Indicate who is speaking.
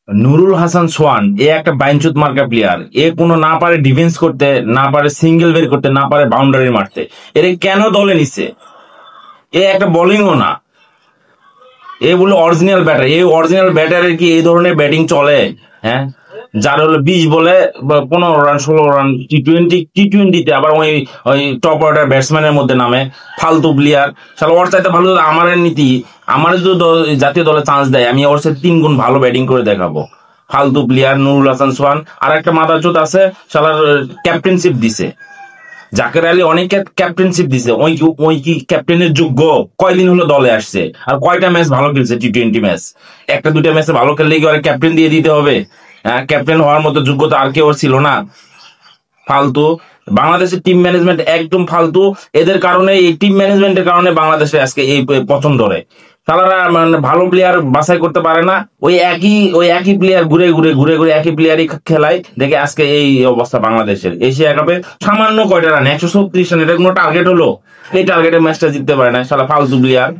Speaker 1: নুরুল হাসান সোহান এ একটা বাইনচুত মার্কা প্লেয়ার। এ কোনো না পারে ডিফেন্স করতে, না পারে সিঙ্গেল বের করতে, না পারে বাউন্ডারি মারতে। এর কেন দলে নিছে? এ একটা বোলিংও না। এ বলে অরিজিনাল ব্যাটার। এই অরিজিনাল ব্যাটারের কি এই ধরনের ব্যাটিং চলে? হ্যাঁ, যার হলো 20 বলে 15 রান 16 রান টি টোয়েন্টিতে আবার ওই ওই টপ অর্ডার ব্যাটসম্যানের মধ্যে নামে। ফালতু প্লেয়ার। শালা ওর চাইতে ভালো আমার নীতি। আমার যদি জাতীয় দলে চান্স দেয়, আমি ওর সাথে 3 গুণ ভালো ব্যাটিং করে দেখাবো। ফালতু প্লেয়ার নুরুল হাসান সোহান। আর একটা মাদারচোদ আছে, শালার ক্যাপ্টেনশিপ দিছে। জাকের আলী অনেক ক্যাপ্টেনশিপ দিছে। ওই কি ক্যাপ্টেনের যোগ্য? কয়দিন হলো দলে আসছে, আর কয়টা ম্যাচ ভালো খেলছে? টি-20 ম্যাচ। একটা দুইটা ম্যাচে ভালো খেললে কি ওরা ক্যাপ্টেন দিয়ে দিতে হবে? হ্যাঁ, ক্যাপ্টেন হওয়ার মতো যোগ্যতা আর কেউ ছিল না। ফালতু। বাংলাদেশের টিম ম্যানেজমেন্ট একদম ফালতু। এদের কারণে, এই টিম ম্যানেজমেন্টের কারণে বাংলাদেশে আজকে এই পতন ধরে। তারা মানে ভালো প্লেয়ার বাছাই করতে পারে না। ওই একই প্লেয়ার ঘুরে ঘুরে একই প্লেয়ারই খেলায়, দেখে আজকে এই অবস্থা বাংলাদেশের। এশিয়া কাপে সামান্য কয়টা রান, 136 রান, এটা কোনো টার্গেট হলো? এই টার্গেটের ম্যাচটা জিততে পারে না, শালা ফালতু প্লেয়ার।